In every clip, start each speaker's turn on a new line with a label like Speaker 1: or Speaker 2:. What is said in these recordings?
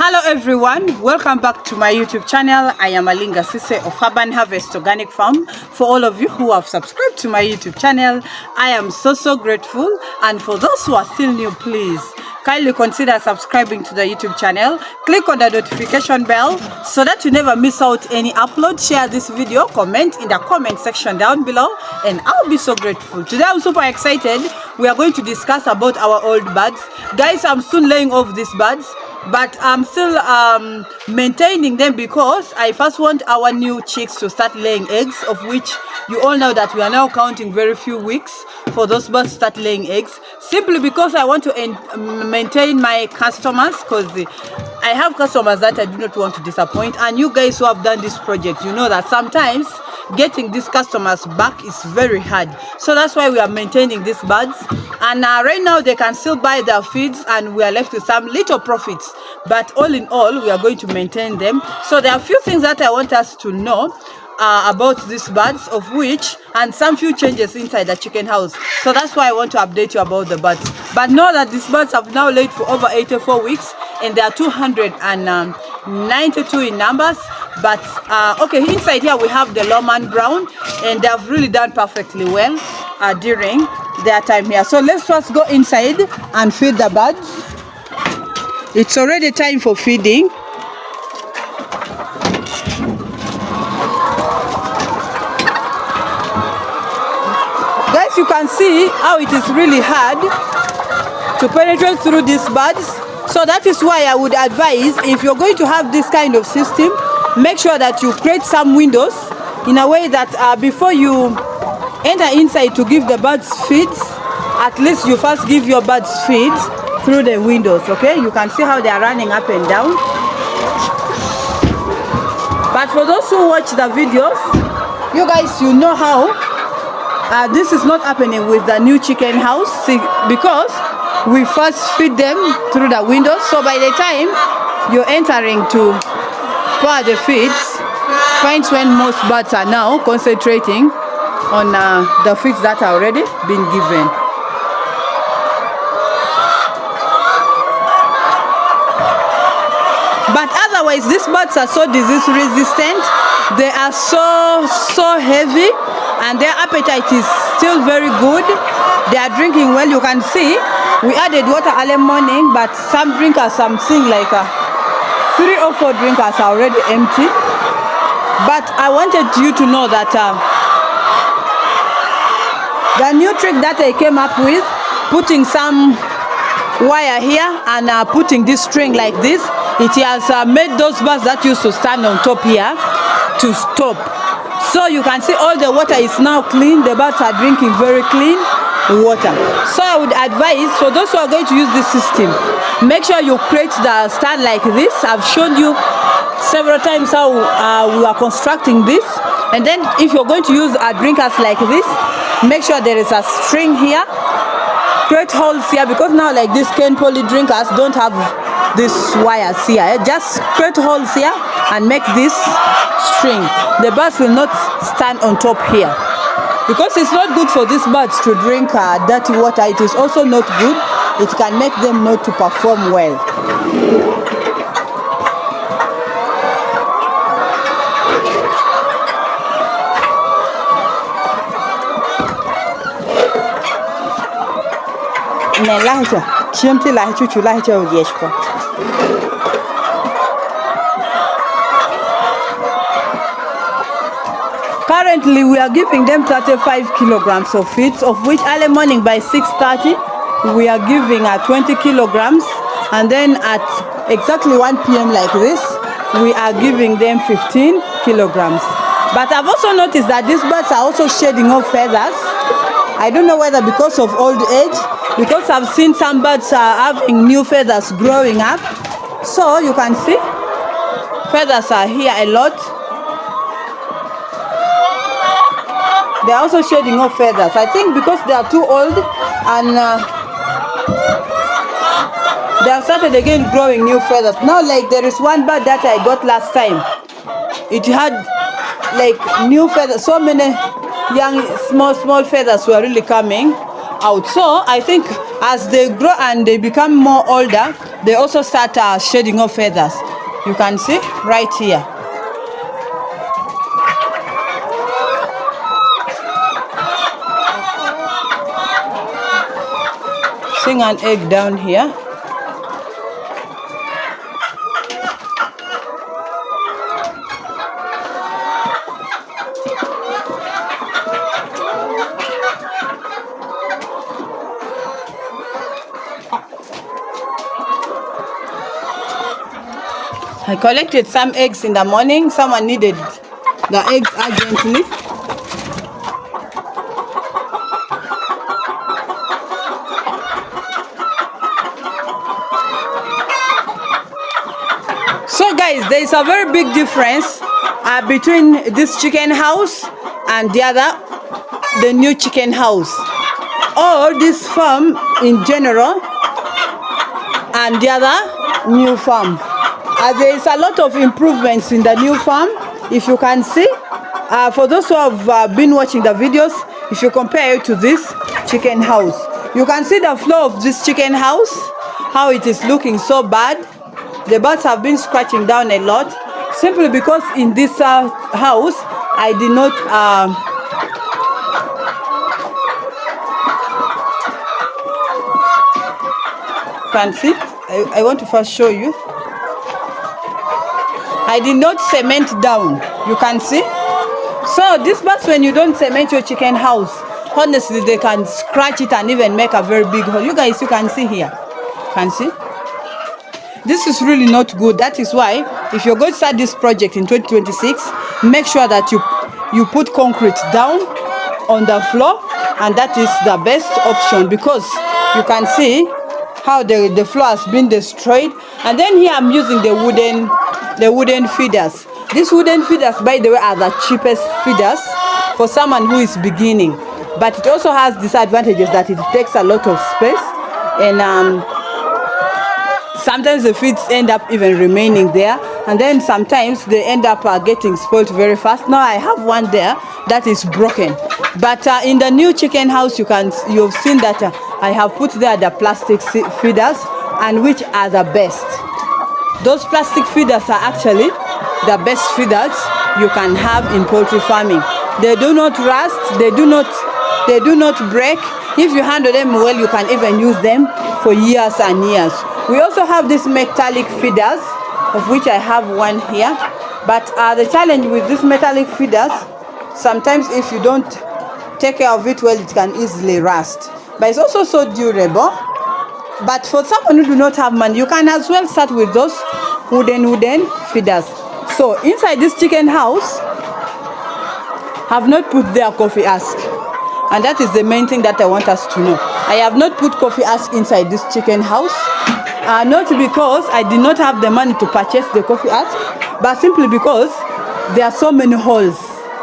Speaker 1: Hello everyone, welcome back to my YouTube channel. I am Alinga Sise of Urban Harvest Organic Farm. For all of you who have subscribed to my YouTube channel, I am so grateful, and for those who are still new, please kindly consider subscribing to the YouTube channel. Click on the notification bell so that you never miss out any upload. Share this video, comment in the comment section down below, and I'll be so grateful. Today I'm super excited. We are going to discuss about our old birds. Guys, I'm soon laying off these birds, but I'm still maintaining them because I first want our new chicks to start laying eggs, of which you all know that we are now counting very few weeks for those birds to start laying eggs, simply because I want to maintain my customers, because I have customers that I do not want to disappoint. And you guys who have done this project, you know that sometimes getting these customers back is very hard. So that's why we are maintaining these birds, and right now they can still buy their feeds and we are left with some little profits, but all in all we are going to maintain them. So there are a few things that I want us to know about these birds, of which, and some few changes inside the chicken house. So that's why I want to update you about the birds. But know that these birds have now laid for over 84 weeks and they are 292 in numbers. But okay, inside here we have the Lowman Brown, and they have really done perfectly well during their time here. So let's first go inside and feed the birds. It's already time for feeding. Guys, you can see how it is really hard to penetrate through these birds. So that is why I would advise, if you're going to have this kind of system, make sure that you create some windows in a way that before you enter inside to give the birds feeds, at least you first give your birds feeds through the windows. Okay, you can see how they are running up and down. But for those who watch the videos, you guys, you know how this is not happening with the new chicken house. See, because we first feed them through the windows, so by the time you're entering to pour the feeds, finds when most birds are now concentrating on the feeds that are already been given. But otherwise, these birds are so disease resistant. They are so heavy, and their appetite is still very good. They are drinking well. You can see we added water early morning, but some drinkers, something like 3 or 4 drinkers are already empty. But I wanted you to know that the new trick that I came up with, putting some wire here and putting this string like this, it has made those birds that used to stand on top here to stop. So you can see all the water is now clean. The birds are drinking very clean water. So I would advise, for those who are going to use this system, make sure you create the stand like this. I've shown you several times how we are constructing this. And then if you're going to use drinkers like this, make sure there is a string here. Create holes here, because now like these Ken Poly drinkers don't have these wires here. Just create holes here and make this string. The birds will not stand on top here, because it's not good for these birds to drink dirty water. It is also not good. It can make them not to perform well. Currently, we are giving them 35 kilograms of feeds, of which early morning by 6:30, we are giving 20 kilograms. And then at exactly 1 p.m. like this, we are giving them 15 kilograms. But I've also noticed that these birds are also shedding off feathers. I don't know whether because of old age, because I've seen some birds having new feathers growing up. So you can see feathers are here a lot. They are also shedding off feathers. I think because they are too old, and they have started again growing new feathers. Now, like there is one bird that I got last time. It had like new feathers. So many young, small feathers were really coming. out. So I think as they grow and they become more older, they also start shedding off feathers. You can see right here. Seeing an egg down here. I collected some eggs in the morning. Someone needed the eggs urgently. So guys, there is a very big difference between this chicken house and the new chicken house, or this farm in general, and the other new farm. There is a lot of improvements in the new farm, if you can see. For those who have been watching the videos, if you compare it to this chicken house, you can see the floor of this chicken house, how it is looking so bad. The birds have been scratching down a lot, simply because in this house, I did not can see. I want to first show you. I did not cement down. You can see. So this birds, when you don't cement your chicken house, honestly, they can scratch it and even make a very big hole. You guys, you can see here. Can see? This is really not good. That is why, if you're going to start this project in 2026, make sure that you put concrete down on the floor, and that is the best option, because you can see how the floor has been destroyed. And then here I'm using the wooden feeders. These wooden feeders, by the way, are the cheapest feeders for someone who is beginning, but it also has disadvantages that it takes a lot of space, and sometimes the feeds end up even remaining there, and then sometimes they end up getting spoiled very fast. Now I have one there that is broken, but in the new chicken house, you've seen that I have put there the plastic feeders, and which are the best. Those plastic feeders are actually the best feeders you can have in poultry farming. They do not rust, they do not break. If you handle them well, you can even use them for years and years. We also have these metallic feeders, of which I have one here. But the challenge with these metallic feeders, sometimes if you don't take care of it well, it can easily rust. But it's also so durable. But for someone who do not have money, you can as well start with those wooden feeders. So inside this chicken house, have not put their coffee ask, and that is the main thing that I want us to know. I have not put coffee ask inside this chicken house, not because I did not have the money to purchase the coffee ask, but simply because there are so many holes.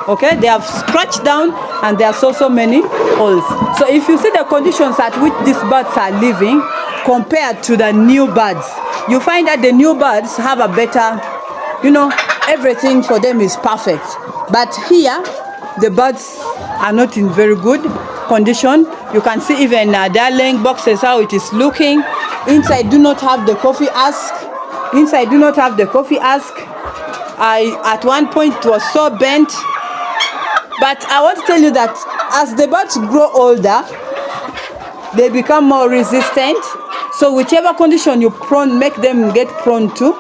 Speaker 1: Okay, they have scratched down, and there are so many holes. So if you see the conditions at which these birds are living compared to the new birds, you find that the new birds have a better, everything for them is perfect. But here, the birds are not in very good condition. You can see even their laying boxes, how it is looking. Inside do not have the coffee ask. Inside do not have the coffee ask. At one point it was so bent. But I want to tell you that as the birds grow older, they become more resistant. So whichever condition you make them get prone to,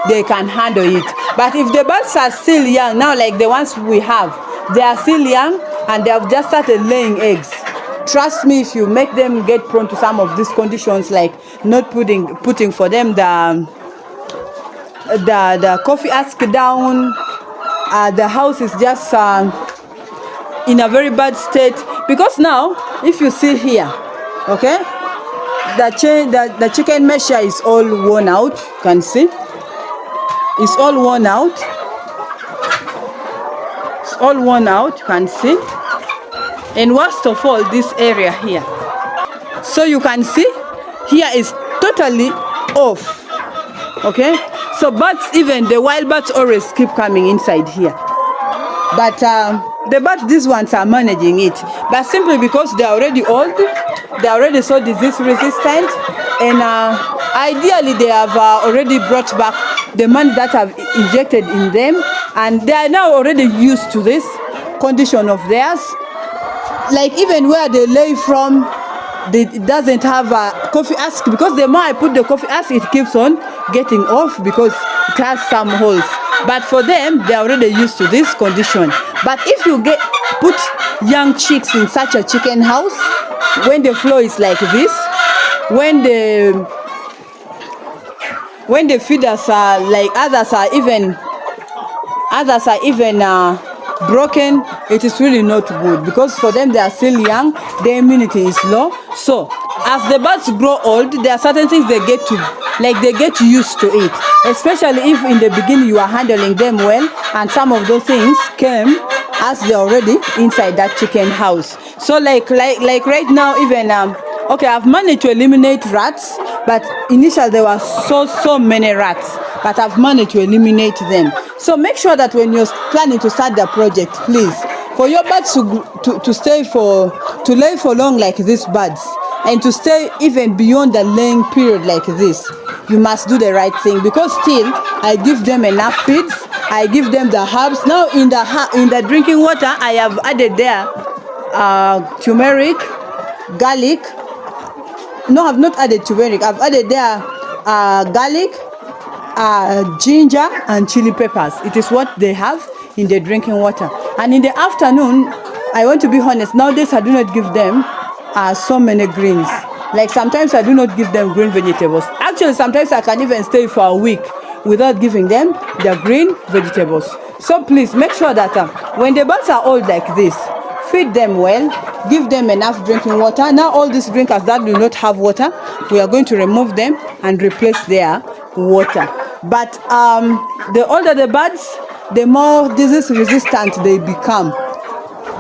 Speaker 1: they can handle it. But if the birds are still young, now like the ones we have, they are still young and they have just started laying eggs. Trust me, if you make them get prone to some of these conditions, like not putting for them the coffee ask down, the house is just in a very bad state. Because now, if you see here, okay, the chicken mesh is all worn out. You can see it's all worn out. It's all worn out, you can see. And worst of all, this area here. So you can see here is totally off. Okay, so birds, even the wild birds, always keep coming inside here. But the birds, these ones are managing it. But simply because they are already old, They are already so disease resistant, and ideally they have already brought back the money that I've injected in them, and they are now already used to this condition of theirs. Like even where they lay from, it doesn't have a coffee ash, because the more I put the coffee ash, it keeps on getting off because it has some holes. But for them, they're already used to this condition. But if you put young chicks in such a chicken house, when the floor is like this, when the feeders are like others are even broken, it is really not good, because for them they are still young, their immunity is low. So as the birds grow old, there are certain things they get used to it, especially if in the beginning you are handling them well, and some of those things came as they're already inside that chicken house. So like right now, even okay, I've managed to eliminate rats, but initially there were so many rats, but I've managed to eliminate them. So make sure that when you're planning to start the project, please, for your birds to lay for long like these birds, and to stay even beyond the laying period like this, you must do the right thing, because still I give them enough feeds, I give them the herbs. Now in the drinking water, I have added there turmeric, garlic. No, I've not added turmeric. I've added there garlic, ginger, and chili peppers. It is what they have in the drinking water. And in the afternoon, I want to be honest, nowadays I do not give them so many greens. Like sometimes I do not give them green vegetables. Actually, sometimes I can even stay for a week without giving them the green vegetables. So please make sure that when the birds are old like this, feed them well, give them enough drinking water. Now all these drinkers that do not have water, we are going to remove them and replace their water. But the older the birds, the more disease resistant they become,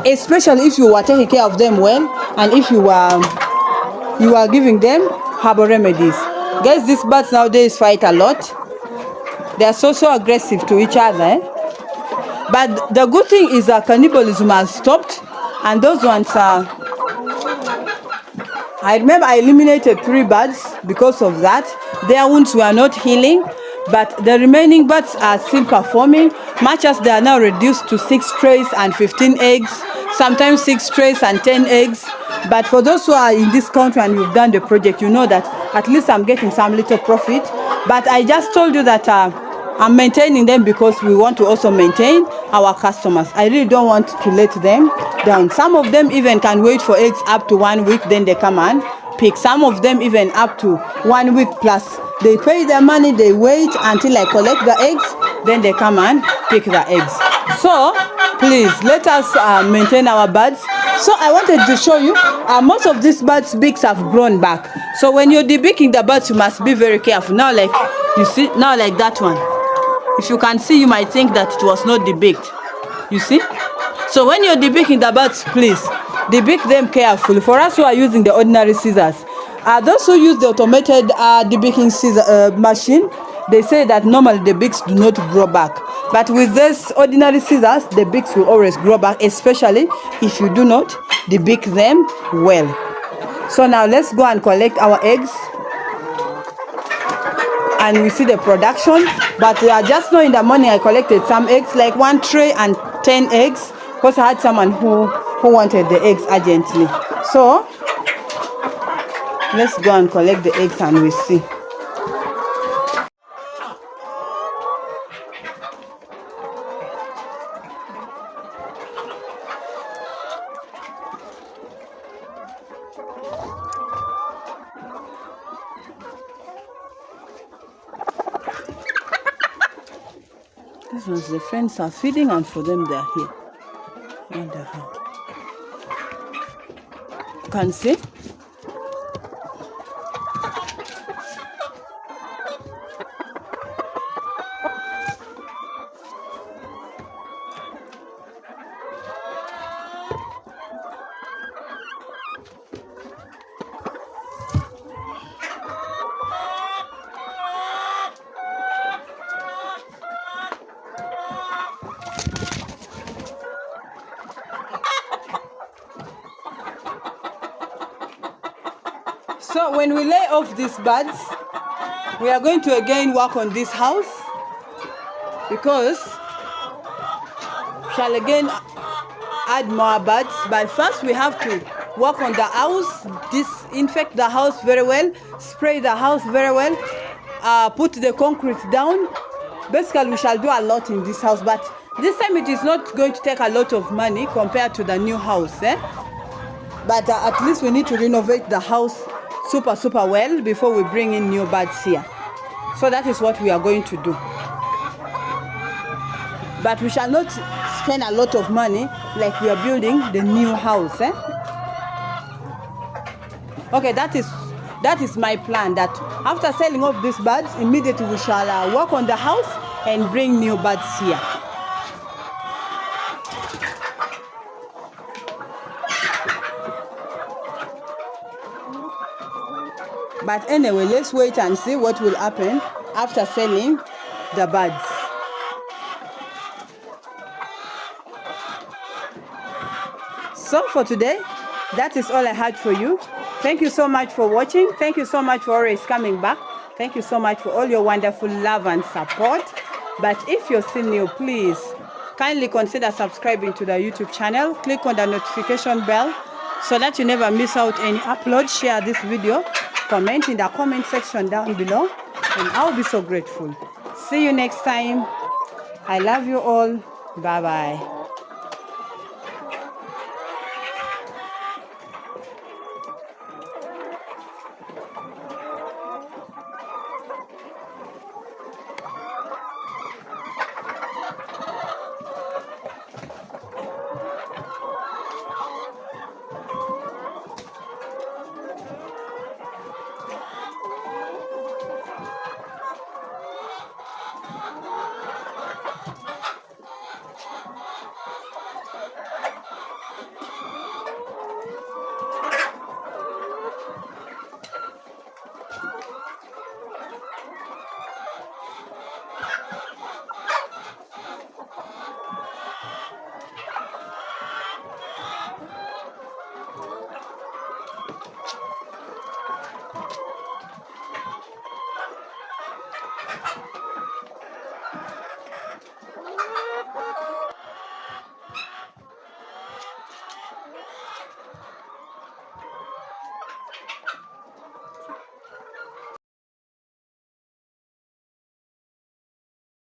Speaker 1: especially if you are taking care of them well, and if you are giving them herbal remedies. Guys, these birds nowadays fight a lot. They are so aggressive to each other. But the good thing is that cannibalism has stopped, and those ones are... I remember I eliminated 3 birds because of that. Their wounds were not healing, but the remaining birds are still performing, much as they are now reduced to 6 trays and 15 eggs, sometimes 6 trays and 10 eggs. But for those who are in this country and you've done the project, you know that at least I'm getting some little profit. But I just told you that I'm maintaining them because we want to also maintain our customers. I really don't want to let them down. Some of them even can wait for eggs up to 1 week, then they come and pick. Some of them even up to 1 week plus. They pay their money, they wait until I collect the eggs, then they come and pick the eggs. So please let us maintain our birds. So I wanted to show you most of these birds' beaks have grown back. So when you're debeaking the birds, you must be very careful. Now like you see, now like that one, if you can see, you might think that it was not debeaked. You see? So when you're debeaking the birds, please debeak them carefully. For us who are using the ordinary scissors, those who use the automated debeaking scissor machine, they say that normally the beaks do not grow back. But with this ordinary scissors, the beaks will always grow back, especially if you do not debeak them well. So now let's go and collect our eggs. And we see the production. But just now in the morning, I collected some eggs, like 1 tray and 10 eggs, because I had someone who wanted the eggs urgently. So let's go and collect the eggs and we see. These ones, the friends are feeding, and for them they are here. And you can see. when we lay off these birds, we are going to again work on this house, because we shall again add more birds. But first we have to work on the house, disinfect the house very well, spray the house very well, put the concrete down. Basically, we shall do a lot in this house, but this time it is not going to take a lot of money compared to the new house, but at least we need to renovate the house super well before we bring in new birds here. So that is what we are going to do. But we shall not spend a lot of money like we are building the new house. Okay, that is my plan, that after selling off these birds, immediately we shall work on the house and bring new birds here. But anyway, let's wait and see what will happen after selling the birds. So for today, that is all I had for you. Thank you so much for watching. Thank you so much for always coming back. Thank you so much for all your wonderful love and support. But if you're still new, please kindly consider subscribing to the YouTube channel. Click on the notification bell so that you never miss out any upload. Share this video. Comment in the comment section down below, and I'll be so grateful. See you next time. I love you all. Bye bye.